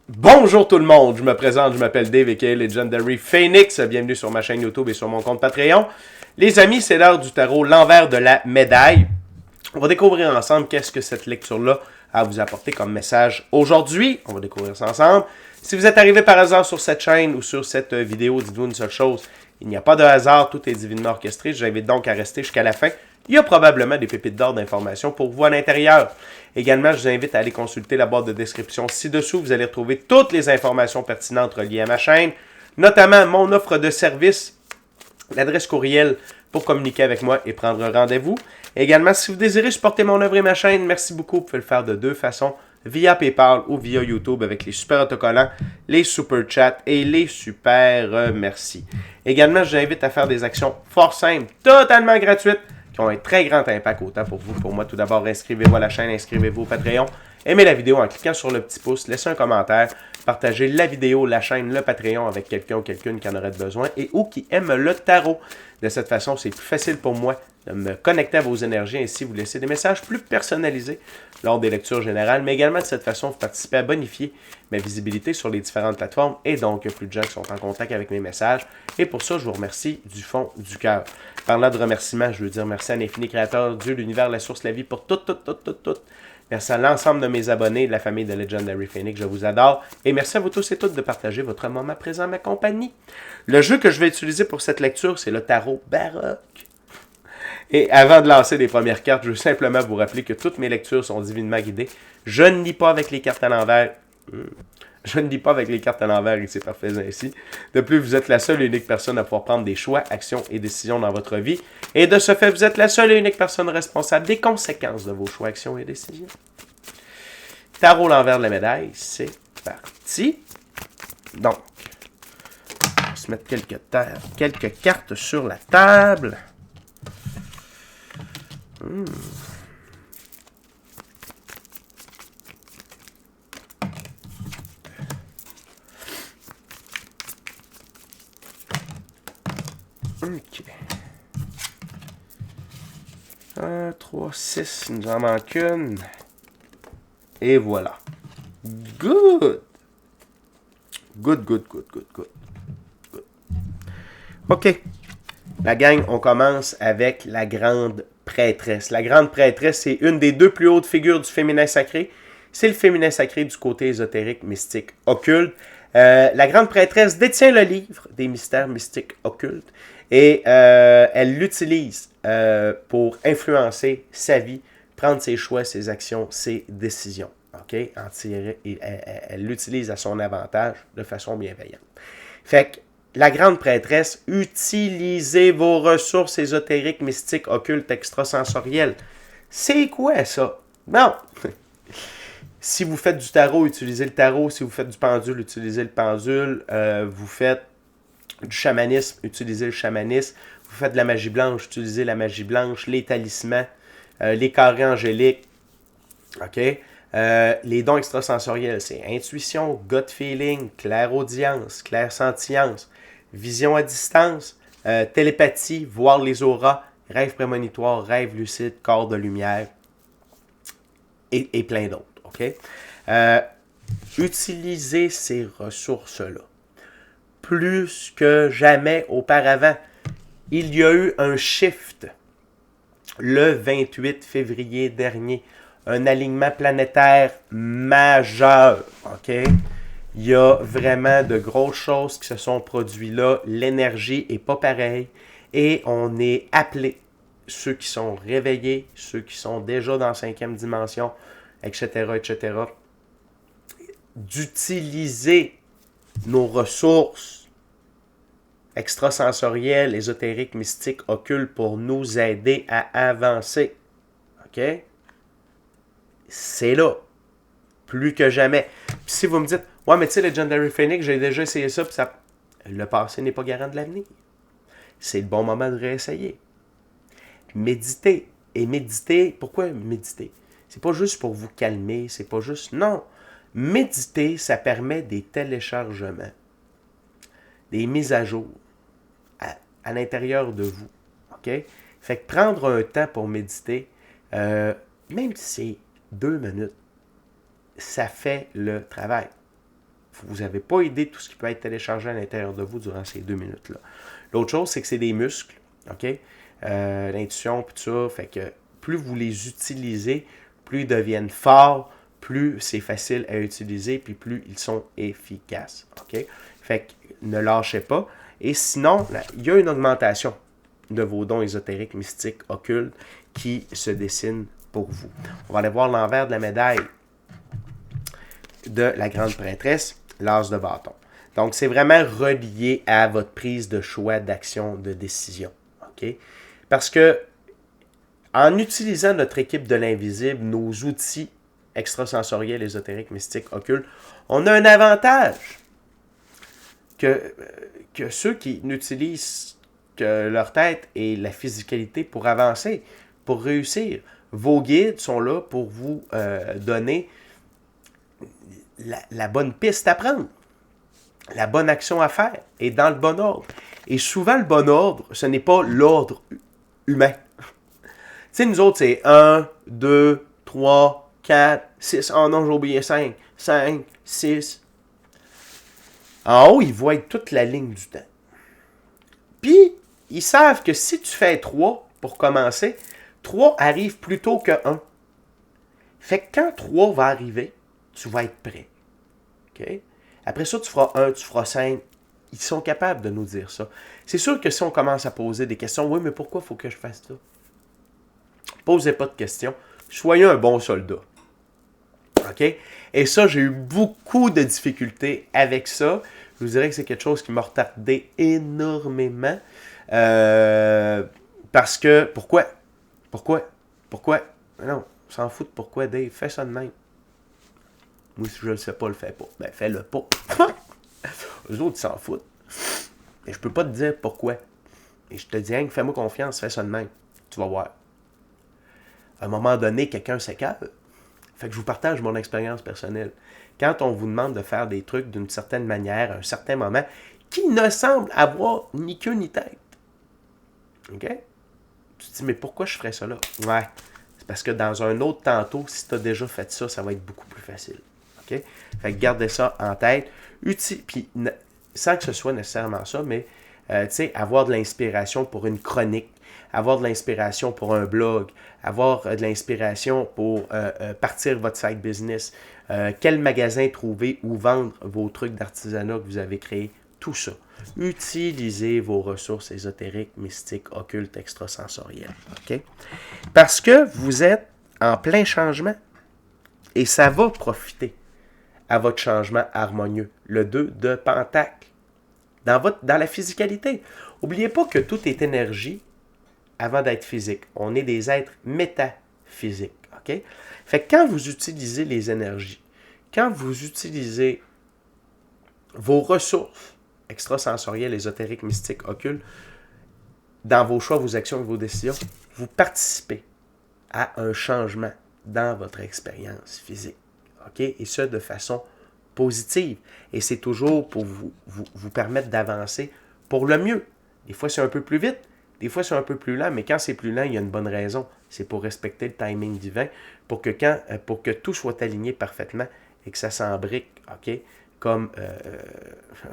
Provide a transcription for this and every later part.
Bonjour tout le monde, je me présente, je m'appelle Dave aka Legendary Phoenix, bienvenue sur ma chaîne YouTube et sur mon compte Patreon. Les amis, c'est l'heure du tarot, l'envers de la médaille. On va découvrir ensemble qu'est-ce que cette lecture-là a à vous apporter comme message aujourd'hui. On va découvrir ça ensemble. Si vous êtes arrivé par hasard sur cette chaîne ou sur cette vidéo, dites-vous une seule chose, il n'y a pas de hasard, tout est divinement orchestré. Je vous invite donc à rester jusqu'à la fin. Il y a probablement des pépites d'or d'informations pour vous à l'intérieur. Également, je vous invite à aller consulter la boîte de description ci-dessous. Vous allez retrouver toutes les informations pertinentes reliées à ma chaîne, notamment mon offre de service, l'adresse courriel pour communiquer avec moi et prendre un rendez-vous. Également, si vous désirez supporter mon œuvre et ma chaîne, merci beaucoup. Vous pouvez le faire de deux façons, via PayPal ou via YouTube avec les super autocollants, les super chats et les super merci. Également, je vous invite à faire des actions fort simples, totalement gratuites, qui ont un très grand impact autant pour vous que pour moi. Tout d'abord, inscrivez-vous à la chaîne, inscrivez-vous au Patreon, aimez la vidéo en cliquant sur le petit pouce, laissez un commentaire, partagez la vidéo, la chaîne, le Patreon avec quelqu'un ou quelqu'une qui en aurait besoin et ou qui aime le tarot. De cette façon, c'est plus facile pour moi de me connecter à vos énergies, ainsi vous laissez des messages plus personnalisés lors des lectures générales, mais également de cette façon, vous participez à bonifier ma visibilité sur les différentes plateformes et donc il y a plus de gens qui sont en contact avec mes messages. Et pour ça, je vous remercie du fond du cœur. Parlant de remerciements, je veux dire merci à l'infini créateur, Dieu, l'univers, la source, la vie, pour tout. Merci à l'ensemble de mes abonnés de la famille de Legendary Phoenix, je vous adore. Et merci à vous tous et toutes de partager votre moment présent à ma compagnie. Le jeu que je vais utiliser pour cette lecture, c'est le tarot baroque. Et avant de lancer les premières cartes, je veux simplement vous rappeler que toutes mes lectures sont divinement guidées. Je ne lis pas avec les cartes à l'envers. Je ne lis pas avec les cartes à l'envers et c'est parfait ainsi. De plus, vous êtes la seule et unique personne à pouvoir prendre des choix, actions et décisions dans votre vie. Et de ce fait, vous êtes la seule et unique personne responsable des conséquences de vos choix, actions et décisions. Tarot l'envers de la médaille, c'est parti. Donc, on va se mettre quelques cartes sur la table. Ok. 1, 3, 6, il nous en manque une. Et voilà. Good. Good. Ok. La gang, on commence avec la grande prêtresse. La grande prêtresse, c'est une des deux plus hautes figures du féminin sacré. C'est le féminin sacré du côté ésotérique, mystique, occulte. La grande prêtresse détient le livre des mystères mystiques occultes et elle l'utilise pour influencer sa vie, prendre ses choix, ses actions, ses décisions. Okay? Elle l'utilise à son avantage de façon bienveillante. Fait que la grande prêtresse, utilisez vos ressources ésotériques, mystiques, occultes, extrasensorielles. C'est quoi ça? Bon, si vous faites du tarot, utilisez le tarot. Si vous faites du pendule, utilisez le pendule. Vous faites du chamanisme, utilisez le chamanisme. Vous faites de la magie blanche, utilisez la magie blanche. Les talismans, les carrés angéliques. OK? Les dons extrasensoriels, c'est intuition, gut feeling, clairaudience, clairsentience, vision à distance, télépathie, voir les auras, rêve prémonitoire, rêve lucide, corps de lumière et plein d'autres. Okay? Utilisez ces ressources-là. Plus que jamais auparavant, il y a eu un shift le 28 février dernier. Un alignement planétaire majeur. OK? Il y a vraiment de grosses choses qui se sont produites là. L'énergie n'est pas pareille. Et on est appelé, ceux qui sont réveillés, ceux qui sont déjà dans la 5e dimension, etc., d'utiliser nos ressources extrasensorielles, ésotériques, mystiques, occultes pour nous aider à avancer. OK? C'est là. Plus que jamais. Puis si vous me dites, ouais, mais tu sais, Legendary Phoenix, j'ai déjà essayé ça, puis ça. Le passé n'est pas garant de l'avenir. C'est le bon moment de réessayer. Méditer. Et méditer, pourquoi méditer? C'est pas juste pour vous calmer, c'est pas juste. Non. Méditer, ça permet des téléchargements, des mises à jour à l'intérieur de vous. OK? Fait que prendre un temps pour méditer, même si c'est 2 minutes, ça fait le travail. Vous n'avez pas idée de tout ce qui peut être téléchargé à l'intérieur de vous durant ces 2 minutes-là. L'autre chose, c'est que c'est des muscles, OK? L'intuition, puis tout ça, fait que plus vous les utilisez, plus ils deviennent forts, plus c'est facile à utiliser, puis plus ils sont efficaces, OK? Fait que ne lâchez pas. Et sinon, il y a une augmentation de vos dons ésotériques, mystiques, occultes qui se dessinent pour vous. On va aller voir l'envers de la médaille de la grande prêtresse, l'as de bâton. Donc, c'est vraiment relié à votre prise de choix, d'action, de décision. OK? Parce que, en utilisant notre équipe de l'invisible, nos outils extrasensoriels, ésotériques, mystiques, occultes, on a un avantage que ceux qui n'utilisent que leur tête et la physicalité pour avancer, pour réussir. Vos guides sont là pour vous donner la bonne piste à prendre, la bonne action à faire, et dans le bon ordre. Et souvent, le bon ordre, ce n'est pas l'ordre humain. Tu sais, nous autres, c'est 1, 2, 3, 4, 6. Oh non, j'ai oublié 5, 5, 6. En haut, ils voient toute la ligne du temps. Puis, ils savent que si tu fais 3 pour commencer, 3 arrive plus tôt que 1. Fait que quand 3 va arriver, tu vas être prêt. Okay? Après ça, tu feras 1, tu feras 5. Ils sont capables de nous dire ça. C'est sûr que si on commence à poser des questions, oui, mais pourquoi il faut que je fasse ça? Posez pas de questions. Soyez un bon soldat. OK? Et ça, j'ai eu beaucoup de difficultés avec ça. Je vous dirais que c'est quelque chose qui m'a retardé énormément. Parce que, pourquoi? Non, on s'en fout de pourquoi, Dave. Fais ça de même. Moi, si je ne le sais pas, le fais pas. Ben, fais-le pas. Eux autres, ils s'en foutent. Et je peux pas te dire pourquoi. Et je te dis, hein, fais-moi confiance, fais ça de même. Tu vas voir. À un moment donné, quelqu'un s'écarte. Fait que je vous partage mon expérience personnelle. Quand on vous demande de faire des trucs d'une certaine manière, à un certain moment, qui ne semble avoir ni queue ni tête. OK? Tu te dis, mais pourquoi je ferais ça là? Ouais. C'est parce que dans un autre tantôt, si tu as déjà fait ça, ça va être beaucoup plus facile. OK? Fait que gardez ça en tête. Puis, sans que ce soit nécessairement ça, mais tu sais, avoir de l'inspiration pour une chronique, avoir de l'inspiration pour un blog, avoir de l'inspiration pour partir votre side business, quel magasin trouver ou vendre vos trucs d'artisanat que vous avez créés, tout ça. Utilisez vos ressources ésotériques, mystiques, occultes, extrasensorielles. OK? Parce que vous êtes en plein changement et ça va profiter à votre changement harmonieux. Le 2 de Pentacle. Dans la physicalité. N'oubliez pas que tout est énergie avant d'être physique. On est des êtres métaphysiques. OK? Fait que quand vous utilisez les énergies, quand vous utilisez vos ressources extrasensorielles, ésotériques, mystiques, occultes, dans vos choix, vos actions et vos décisions, vous participez à un changement dans votre expérience physique. OK? Et ce, de façon positive. Et c'est toujours pour vous permettre d'avancer pour le mieux. Des fois, c'est un peu plus vite. Des fois, c'est un peu plus lent. Mais quand c'est plus lent, il y a une bonne raison. C'est pour respecter le timing divin, pour que tout soit aligné parfaitement et que ça s'embrique, OK? Comme,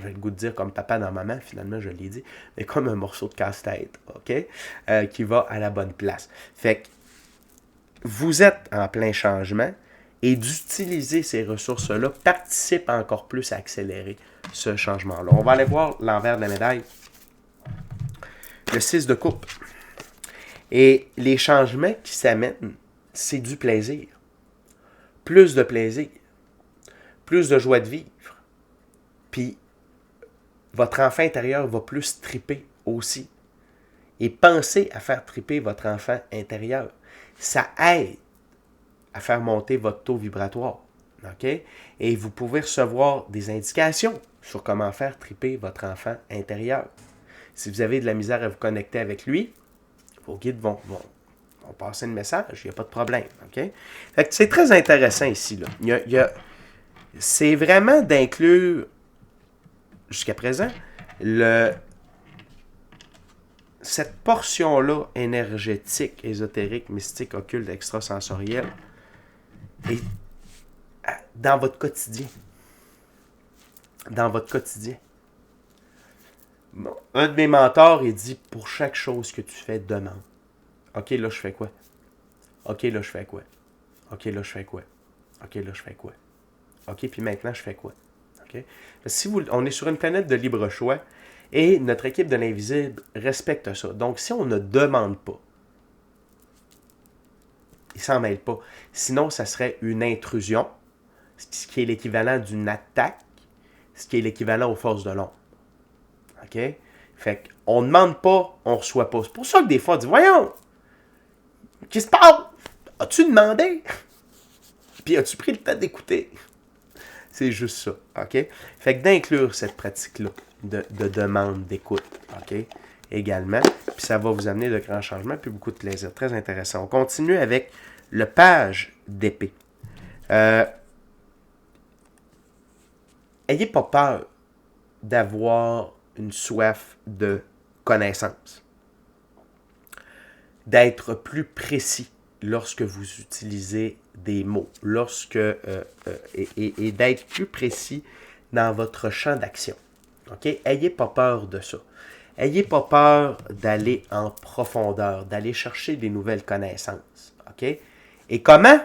j'ai le goût de dire comme papa dans maman, finalement, je l'ai dit, mais comme un morceau de casse-tête, OK? Qui va à la bonne place. Fait que vous êtes en plein changement. Et d'utiliser ces ressources-là participe encore plus à accélérer ce changement-là. On va aller voir l'envers de la médaille. Le 6 de coupe. Et les changements qui s'amènent, c'est du plaisir. Plus de plaisir. Plus de joie de vivre. Puis, votre enfant intérieur va plus triper aussi. Et pensez à faire triper votre enfant intérieur. Ça aide à faire monter votre taux vibratoire. OK? Et vous pouvez recevoir des indications sur comment faire triper votre enfant intérieur. Si vous avez de la misère à vous connecter avec lui, vos guides vont passer le message, il n'y a pas de problème. OK? Fait que c'est très intéressant ici. Là. C'est vraiment d'inclure, jusqu'à présent, cette portion-là énergétique, ésotérique, mystique, occulte, extrasensorielle, et dans votre quotidien. dans votre quotidien. Bon, un de mes mentors, il dit, pour chaque chose que tu fais, demande. OK, là, je fais quoi? OK, là, je fais quoi? OK, là, je fais quoi? OK, là, je fais quoi? OK, puis maintenant, je fais quoi? OK? Parce que si on est sur une planète de libre choix et notre équipe de l'invisible respecte ça. Donc, si on ne demande pas, il s'en mêle pas. Sinon, ça serait une intrusion, ce qui est l'équivalent d'une attaque, ce qui est l'équivalent aux forces de l'ombre. OK? Fait qu'on ne demande pas, on ne reçoit pas. C'est pour ça que des fois, on dit, voyons, qu'est-ce qui se passe? As-tu demandé? Puis as-tu pris le temps d'écouter? C'est juste ça, OK? Fait que d'inclure cette pratique-là de demande, d'écoute, OK? Également. Puis ça va vous amener de grands changements, puis beaucoup de plaisir. Très intéressant. On continue avec le page d'épée. Ayez pas peur d'avoir une soif de connaissance. D'être plus précis lorsque vous utilisez des mots, et d'être plus précis dans votre champ d'action. OK? Ayez pas peur de ça. Ayez pas peur d'aller en profondeur, d'aller chercher des nouvelles connaissances. OK? Et comment?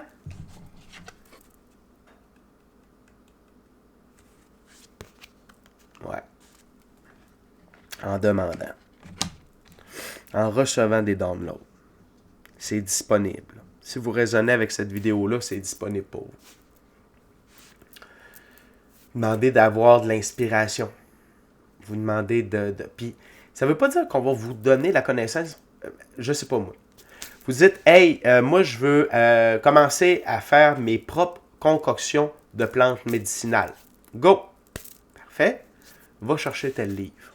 Ouais. En demandant. En recevant des downloads. C'est disponible. Si vous raisonnez avec cette vidéo-là, c'est disponible pour vous. Demandez d'avoir de l'inspiration. Vous demandez puis, ça ne veut pas dire qu'on va vous donner la connaissance. Je sais pas moi. Vous dites, hey, moi je veux commencer à faire mes propres concoctions de plantes médicinales. Go! Parfait. Va chercher tel livre.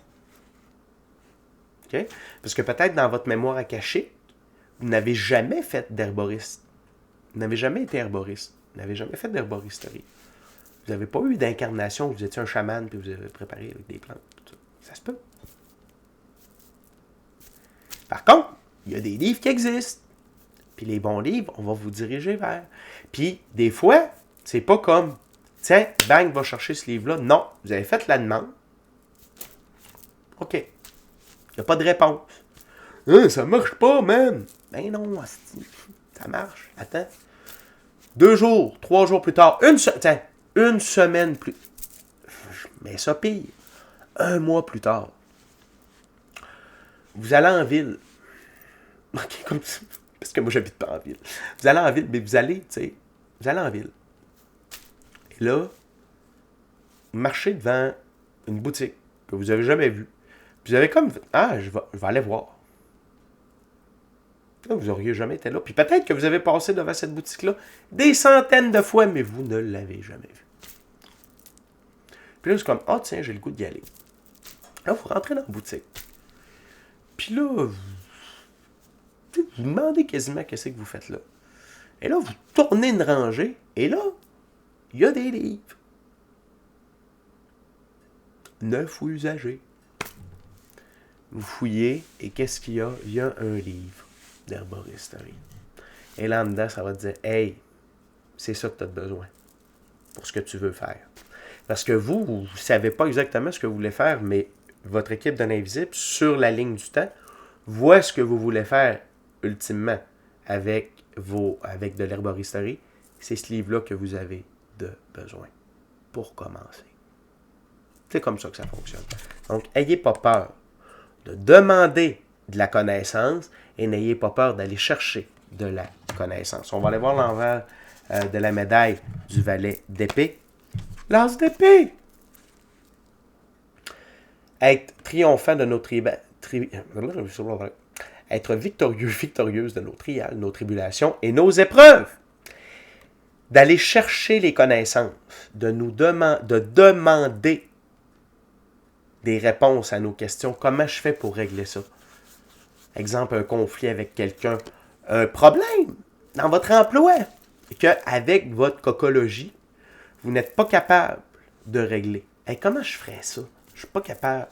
OK? Parce que peut-être dans votre mémoire akashique, vous n'avez jamais fait d'herboriste. Vous n'avez jamais été herboriste. Vous n'avez jamais fait d'herboristerie. Vous n'avez pas eu d'incarnation, vous étiez un chaman et vous avez préparé avec des plantes. Ça se peut. Par contre, il y a des livres qui existent. Puis les bons livres, on va vous diriger vers. Puis des fois, c'est pas comme, tiens, bang, va chercher ce livre-là. Non, vous avez fait la demande. OK. Il n'y a pas de réponse. Ça marche pas, man. Ben non, ça marche. Attends. 2 jours, 3 jours plus tard, une semaine plus. Mais ça pire. 1 mois plus tard. Vous allez en ville. OK, comme ça. Parce que moi, j'habite pas en ville. Vous allez en ville, mais vous allez en ville. Et là, vous marchez devant une boutique que vous n'avez jamais vue. Vous avez comme, je vais aller voir. Là, vous n'auriez jamais été là. Puis peut-être que vous avez passé devant cette boutique-là des centaines de fois, mais vous ne l'avez jamais vue. Puis là, c'est comme, tiens, j'ai le goût d'y aller. Là, vous rentrez dans la boutique. Puis là, vous demandez quasiment qu'est-ce que vous faites là. Et là, vous tournez une rangée, et là, il y a des livres. Neufs ou usagés. Vous fouillez, et qu'est-ce qu'il y a? Il y a un livre d'herboristerie. Et là, en dedans, ça va te dire, hey, c'est ça que tu as besoin pour ce que tu veux faire. Parce que vous ne savez pas exactement ce que vous voulez faire, mais votre équipe de l'invisible, sur la ligne du temps, voit ce que vous voulez faire ultimement avec de l'herboristerie. C'est ce livre-là que vous avez de besoin pour commencer. C'est comme ça que ça fonctionne. Donc, n'ayez pas peur de demander de la connaissance et n'ayez pas peur d'aller chercher de la connaissance. On va aller voir l'envers de la médaille du valet d'épée. L'as d'épée! Être triomphant de nos être victorieux, victorieuse de nos trials, nos tribulations et nos épreuves. D'aller chercher les connaissances, de demander des réponses à nos questions. Comment je fais pour régler ça? Exemple, un conflit avec quelqu'un, un problème dans votre emploi, qu'avec votre cocologie, vous n'êtes pas capable de régler. Comment je ferais ça? Je ne suis pas capable.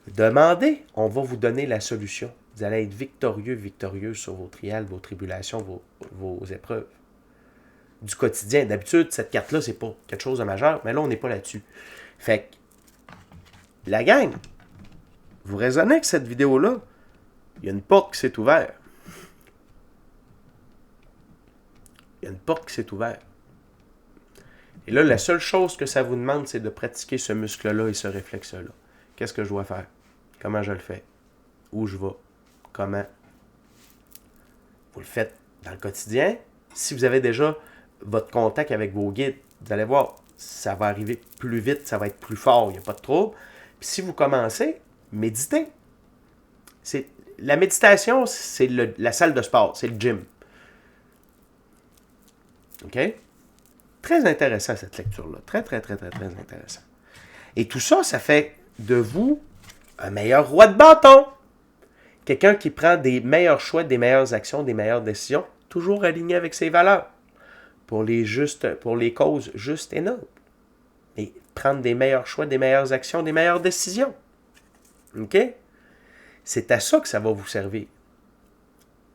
Demandez, on va vous donner la solution. Vous allez être victorieux, victorieuse sur vos trials, vos tribulations, vos épreuves. du quotidien. D'habitude, cette carte-là, c'est pas quelque chose de majeur, mais là, on n'est pas là-dessus. Fait que, la gang, vous raisonnez avec cette vidéo-là, il y a une porte qui s'est ouverte. Il y a une porte qui s'est ouverte. Et là, la seule chose que ça vous demande, c'est de pratiquer ce muscle-là et ce réflexe-là. Qu'est-ce que je dois faire? Comment je le fais? Où je vais? Comment? Vous le faites dans le quotidien. Si vous avez déjà votre contact avec vos guides, vous allez voir, ça va arriver plus vite, ça va être plus fort, il n'y a pas de trouble. Puis si vous commencez, méditez. La méditation, c'est la salle de sport, c'est le gym. OK? Très intéressant cette lecture-là. Très, très, très, très, très intéressant. Et tout ça, ça fait de vous un meilleur roi de bâton. Quelqu'un qui prend des meilleurs choix, des meilleures actions, des meilleures décisions, toujours aligné avec ses valeurs. Pour les causes justes et nobles. Et prendre des meilleurs choix, des meilleures actions, des meilleures décisions. OK? C'est à ça que ça va vous servir.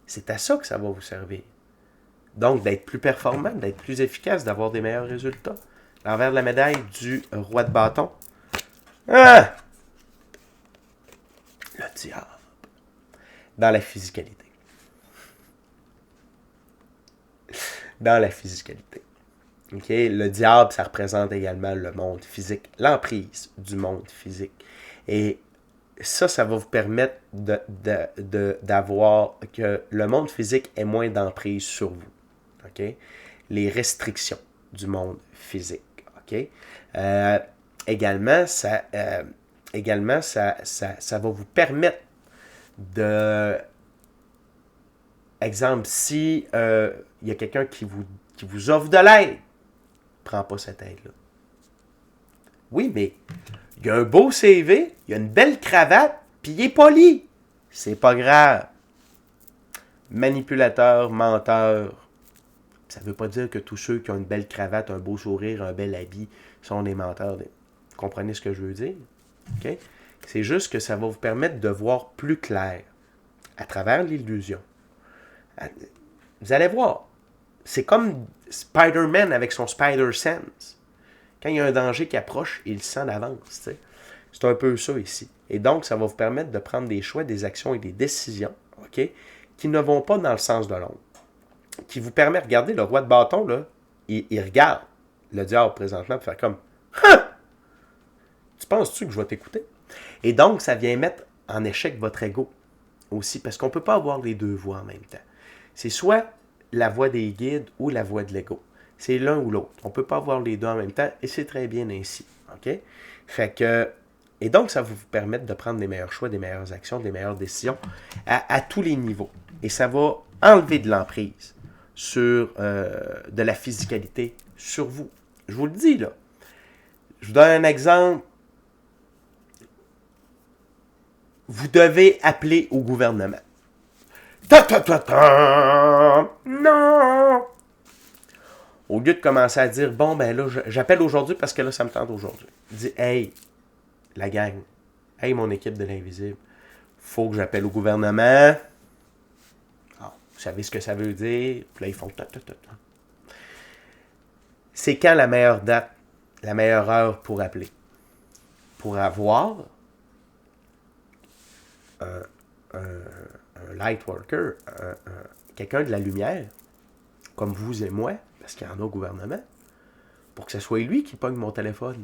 C'est à ça que ça va vous servir. Donc, d'être plus performant, d'être plus efficace, d'avoir des meilleurs résultats. L'envers de la médaille du roi de bâton. Ah! Le diable. Dans la physicalité. Dans la physicalité. OK? Le diable, ça représente également le monde physique, l'emprise du monde physique. Et ça va vous permettre d'avoir que le monde physique ait moins d'emprise sur vous. OK? Les restrictions du monde physique. OK? Également, ça va vous permettre de... Exemple, si il y a quelqu'un qui vous offre de l'aide, prends pas cette aide-là. Oui, mais il y a un beau CV, il y a une belle cravate, puis il est poli. C'est pas grave. Manipulateur, menteur. Ça ne veut pas dire que tous ceux qui ont une belle cravate, un beau sourire, un bel habit sont des menteurs. Vous comprenez ce que je veux dire? Okay? C'est juste que ça va vous permettre de voir plus clair à travers l'illusion. Vous allez voir. C'est comme Spider-Man avec son Spider-Sense. Quand il y a un danger qui approche, il le sent d'avance. T'sais. C'est un peu ça ici. Et donc, ça va vous permettre de prendre des choix, des actions et des décisions, OK, qui ne vont pas dans le sens de l'ombre. Qui vous permet, regardez, le roi de bâton, là, il regarde le diable présentement pour faire comme « Hein! Tu penses-tu que je vais t'écouter? » Et donc, ça vient mettre en échec votre ego aussi, parce qu'on ne peut pas avoir les deux voix en même temps. C'est soit la voix des guides ou la voix de l'ego. C'est l'un ou l'autre. On ne peut pas avoir les deux en même temps, et c'est très bien ainsi. OK? Fait que, et donc, ça va vous permettre de prendre des meilleurs choix, des meilleures actions, des meilleures décisions à tous les niveaux. Et ça va enlever de l'emprise sur de la physicalité sur vous. Je vous le dis, là. Je vous donne un exemple. Vous devez appeler au gouvernement. Non! Au lieu de commencer à dire, bon, ben là, j'appelle aujourd'hui parce que là, ça me tente aujourd'hui. Dis, hey, la gang, hey, mon équipe de l'Invisible, faut que j'appelle au gouvernement. Ah, vous savez ce que ça veut dire? Puis là, ils font C'est quand la meilleure date, la meilleure heure pour appeler? Pour avoir un light worker, quelqu'un de la lumière, comme vous et moi, parce qu'il y en a au gouvernement, pour que ce soit lui qui pogne mon téléphone.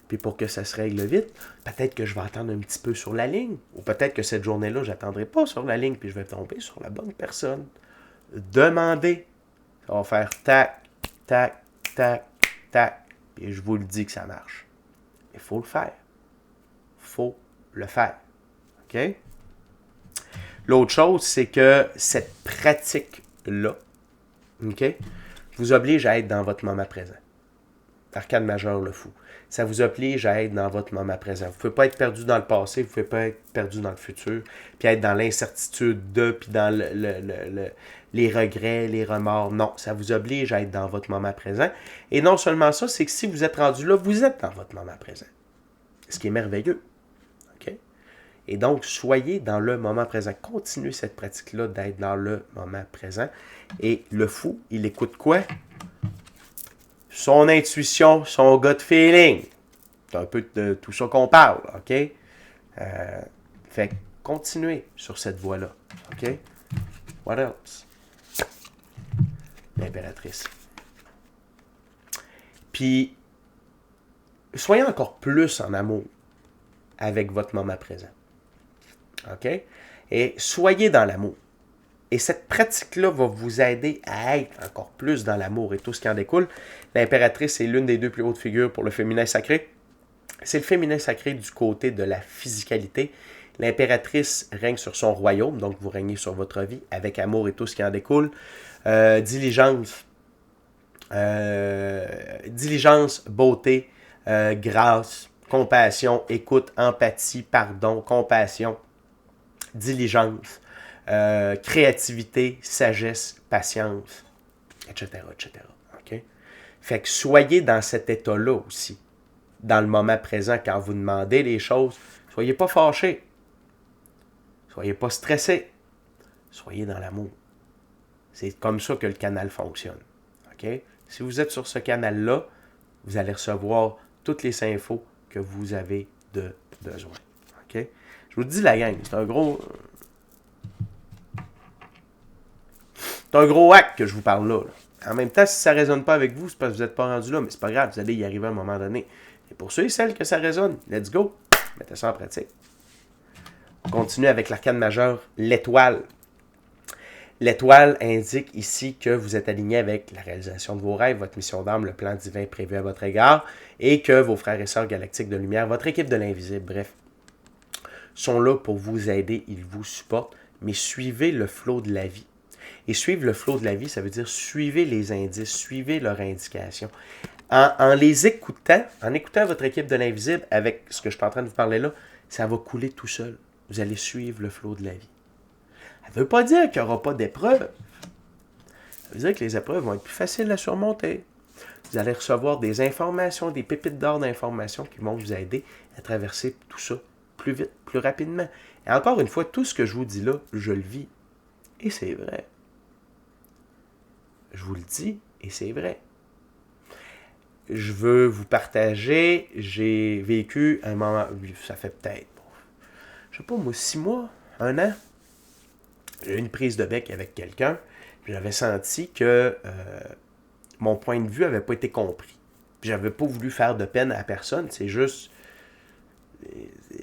Puis pour que ça se règle vite, peut-être que je vais attendre un petit peu sur la ligne, ou peut-être que cette journée-là, je n'attendrai pas sur la ligne, puis je vais tomber sur la bonne personne. Demandez. Ça va faire tac, tac, tac, tac. Puis je vous le dis que ça marche. Il faut le faire. Il faut le faire. OK? L'autre chose, c'est que cette pratique-là, OK, vous oblige à être dans votre moment présent. Arcane majeur, le fou. Ça vous oblige à être dans votre moment présent. Vous ne pouvez pas être perdu dans le passé, vous ne pouvez pas être perdu dans le futur, puis être dans l'incertitude de, puis dans les regrets, les remords. Non, ça vous oblige à être dans votre moment présent. Et non seulement ça, c'est que si vous êtes rendu là, vous êtes dans votre moment présent. Ce qui est merveilleux. OK? Et donc, soyez dans le moment présent. Continuez cette pratique-là d'être dans le moment présent. Et le fou, il écoute quoi? Son intuition, son gut feeling. C'est un peu de tout ça qu'on parle, OK? Fait que continuez sur cette voie-là, OK? What else? L'impératrice. Puis, soyez encore plus en amour avec votre moment présent. OK? Et soyez dans l'amour. Et cette pratique-là va vous aider à être encore plus dans l'amour et tout ce qui en découle. L'impératrice est l'une des deux plus hautes figures pour le féminin sacré. C'est le féminin sacré du côté de la physicalité. L'impératrice règne sur son royaume, donc vous régnez sur votre vie avec amour et tout ce qui en découle. Diligence, beauté, grâce, compassion, écoute, empathie, pardon, compassion, diligence, créativité, sagesse, patience, etc., etc. Okay? Fait que soyez dans cet état-là aussi, dans le moment présent, quand vous demandez les choses. Soyez pas fâchés. Soyez pas stressés. Soyez dans l'amour. C'est comme ça que le canal fonctionne. Okay? Si vous êtes sur ce canal-là, vous allez recevoir toutes les infos que vous avez de besoin. Okay? Je vous dis la gang, c'est un gros hack que je vous parle là. En même temps, si ça ne résonne pas avec vous, c'est parce que vous n'êtes pas rendu là, mais c'est pas grave, vous allez y arriver à un moment donné. Et pour ceux et celles que ça résonne, let's go! Mettez ça en pratique. On continue avec l'arcane majeur, l'étoile. L'étoile indique ici que vous êtes aligné avec la réalisation de vos rêves, votre mission d'âme, le plan divin prévu à votre égard, et que vos frères et sœurs galactiques de lumière, votre équipe de l'invisible, bref, sont là pour vous aider, ils vous supportent, mais suivez le flot de la vie. Et suivre le flot de la vie, ça veut dire suivez les indices, suivez leurs indications. En les écoutant, en écoutant votre équipe de l'invisible, avec ce que je suis en train de vous parler là, ça va couler tout seul. Vous allez suivre le flot de la vie. Ça ne veut pas dire qu'il n'y aura pas d'épreuves. Ça veut dire que les épreuves vont être plus faciles à surmonter. Vous allez recevoir des informations, des pépites d'or d'informations qui vont vous aider à traverser tout ça plus vite, plus rapidement. Et encore une fois, tout ce que je vous dis là, je le vis. Et c'est vrai. Je vous le dis, et c'est vrai. Je veux vous partager, j'ai vécu un moment, ça fait peut-être, je sais pas moi, 6 mois, 1 an, j'ai eu une prise de bec avec quelqu'un, puis j'avais senti que mon point de vue n'avait pas été compris. Puis j'avais pas voulu faire de peine à personne, c'est juste,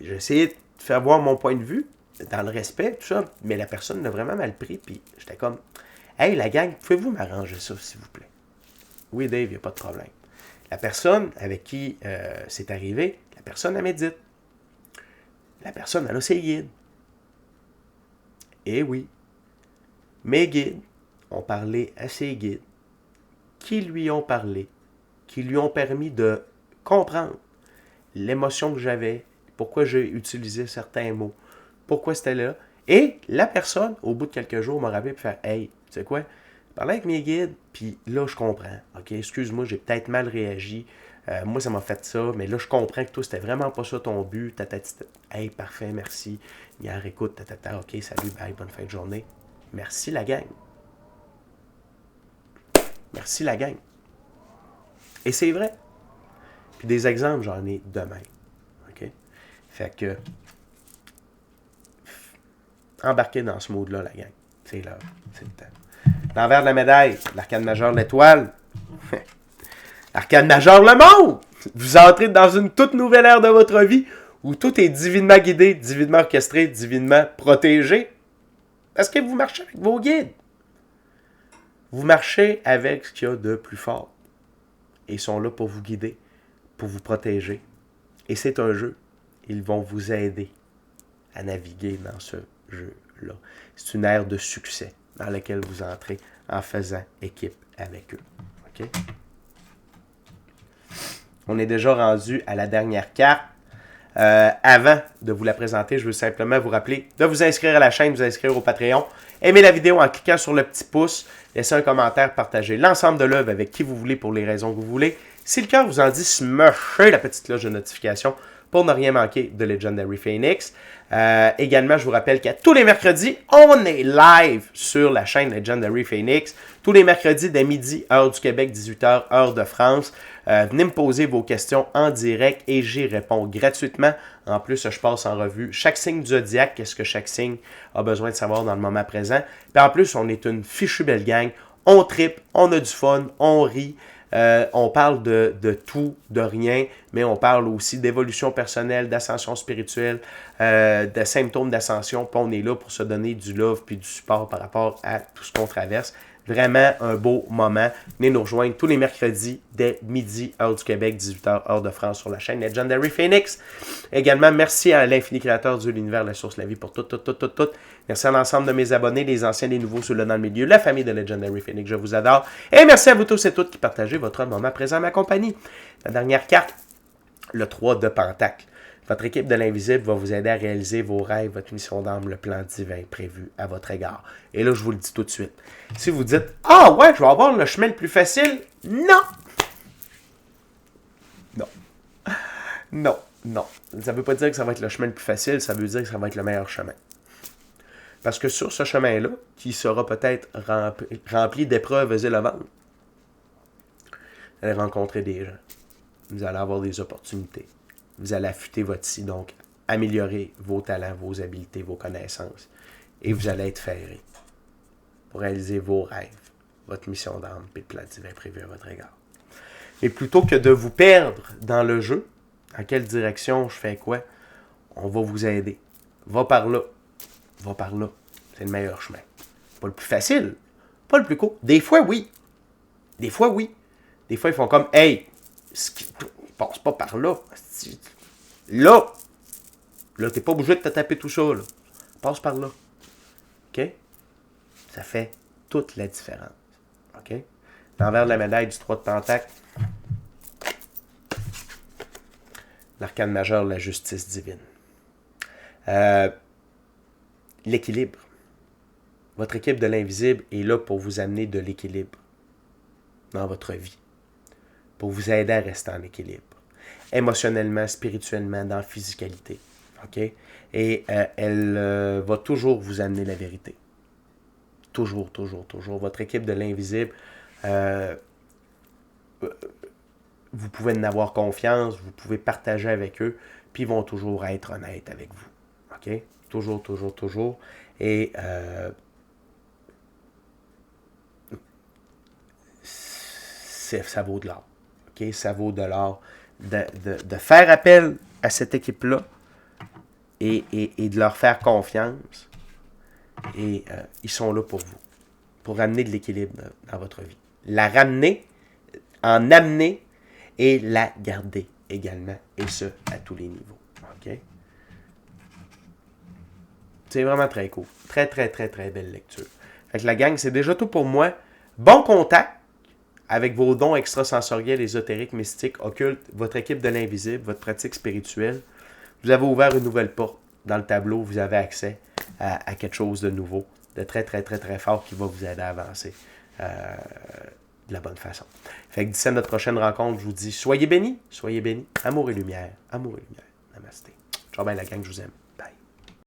j'ai essayé de faire voir mon point de vue, dans le respect, tout ça, mais la personne l'a vraiment mal pris, puis j'étais comme, hey la gang, pouvez-vous m'arranger ça, s'il vous plaît? Oui Dave, il n'y a pas de problème. La personne avec qui c'est arrivé, la personne, elle médite. La personne, elle a ses guides. Et oui, mes guides ont parlé à ses guides, qui lui ont parlé, qui lui ont permis de comprendre l'émotion que j'avais, pourquoi j'ai utilisé certains mots, pourquoi c'était là. Et la personne, au bout de quelques jours, m'a rappelé pour faire « Hey, tu sais quoi? Je parlais avec mes guides, puis là, je comprends. OK, excuse-moi, j'ai peut-être mal réagi. Moi, ça m'a fait ça, mais là, je comprends que toi, c'était vraiment pas ça ton but. Hey, parfait, merci. Hier, écoute, OK, salut, bye, bonne fin de journée. » Merci, la gang. Merci, la gang. Et c'est vrai. Puis des exemples, j'en ai demain. OK? Fait que, embarquez dans ce mode-là, la gang. C'est l'heure, c'est le temps. L'envers de la médaille, l'arcane majeur de l'étoile. L'arcane majeur le monde! Vous entrez dans une toute nouvelle ère de votre vie où tout est divinement guidé, divinement orchestré, divinement protégé. Parce que vous marchez avec vos guides. Vous marchez avec ce qu'il y a de plus fort. Et ils sont là pour vous guider, pour vous protéger. Et c'est un jeu. Ils vont vous aider à naviguer dans ce jeu-là. C'est une ère de succès dans laquelle vous entrez en faisant équipe avec eux. OK? On est déjà rendu à la dernière carte. Avant de vous la présenter, je veux simplement vous rappeler de vous inscrire à la chaîne, vous inscrire au Patreon. Aimez la vidéo en cliquant sur le petit pouce. Laissez un commentaire, partagez l'ensemble de l'œuvre avec qui vous voulez pour les raisons que vous voulez. Si le cœur vous en dit, smushez la petite cloche de notification pour ne rien manquer de Legendary Phoenix. Également, je vous rappelle qu'à tous les mercredis, on est live sur la chaîne Legendary Phoenix. Tous les mercredis dès midi, heure du Québec, 18h, heure de France. Venez me poser vos questions en direct et j'y réponds gratuitement. En plus, je passe en revue chaque signe du zodiaque, qu'est-ce que chaque signe a besoin de savoir dans le moment présent. Puis en plus, on est une fichue belle gang. On tripe, on a du fun, on rit. On parle de tout, de rien, mais on parle aussi d'évolution personnelle, d'ascension spirituelle, de symptômes d'ascension. Puis on est là pour se donner du love puis du support par rapport à tout ce qu'on traverse. Vraiment un beau moment. Venez nous rejoindre tous les mercredis dès midi, heure du Québec, 18h, heure de France sur la chaîne Legendary Phoenix. Également, merci à l'infini créateur de l'univers, la source, la vie pour tout. Merci à l'ensemble de mes abonnés, les anciens, les nouveaux, ceux-là dans le milieu, la famille de Legendary Phoenix, je vous adore. Et merci à vous tous et toutes qui partagez votre moment présent à ma compagnie. La dernière carte, le 3 de Pentacle. Votre équipe de l'invisible va vous aider à réaliser vos rêves, votre mission d'âme, le plan divin prévu à votre égard. Et là, je vous le dis tout de suite. Si vous dites « Ah ouais, je vais avoir le chemin le plus facile », non! Non. Non. Ça ne veut pas dire que ça va être le chemin le plus facile, ça veut dire que ça va être le meilleur chemin. Parce que sur ce chemin-là, qui sera peut-être rempli d'épreuves élevantes, vous allez rencontrer des gens. Vous allez avoir des opportunités. Vous allez affûter votre si, donc améliorer vos talents, vos habiletés, vos connaissances. Et vous allez être ferré pour réaliser vos rêves, votre mission d'âme et le plan divin prévu à votre égard. Et plutôt que de vous perdre dans le jeu, dans quelle direction je fais quoi, on va vous aider. Va par là. C'est le meilleur chemin. Pas le plus facile, pas le plus court. Des fois, oui. Des fois, ils font comme « Hey, passe pas par là. Là, t'es pas obligé de te taper tout ça. Là. Passe par là. OK? Ça fait toute la différence. OK? L'envers de la médaille du 3 de Pentacle, l'arcane majeur, la justice divine. L'équilibre. Votre équipe de l'invisible est là pour vous amener de l'équilibre dans votre vie. Pour vous aider à rester en équilibre. Émotionnellement, spirituellement, dans la physicalité. OK? Et elle va toujours vous amener la vérité. Toujours. Votre équipe de l'invisible, vous pouvez en avoir confiance, vous pouvez partager avec eux, puis ils vont toujours être honnêtes avec vous. OK? Toujours. Et ça vaut de l'or. OK? Ça vaut de l'or de faire appel à cette équipe-là et de leur faire confiance. Et ils sont là pour vous, pour ramener de l'équilibre dans votre vie. La ramener, en amener et la garder également. Et ce, à tous les niveaux. OK? C'est vraiment très cool. Très belle lecture. Fait que la gang, c'est déjà tout pour moi. Bon contact avec vos dons extrasensoriels, ésotériques, mystiques, occultes, votre équipe de l'invisible, votre pratique spirituelle. Vous avez ouvert une nouvelle porte dans le tableau. Vous avez accès à quelque chose de nouveau, de très fort qui va vous aider à avancer de la bonne façon. Fait que d'ici à notre prochaine rencontre, je vous dis soyez bénis. Amour et lumière. Namasté. Ciao, ben la gang, je vous aime.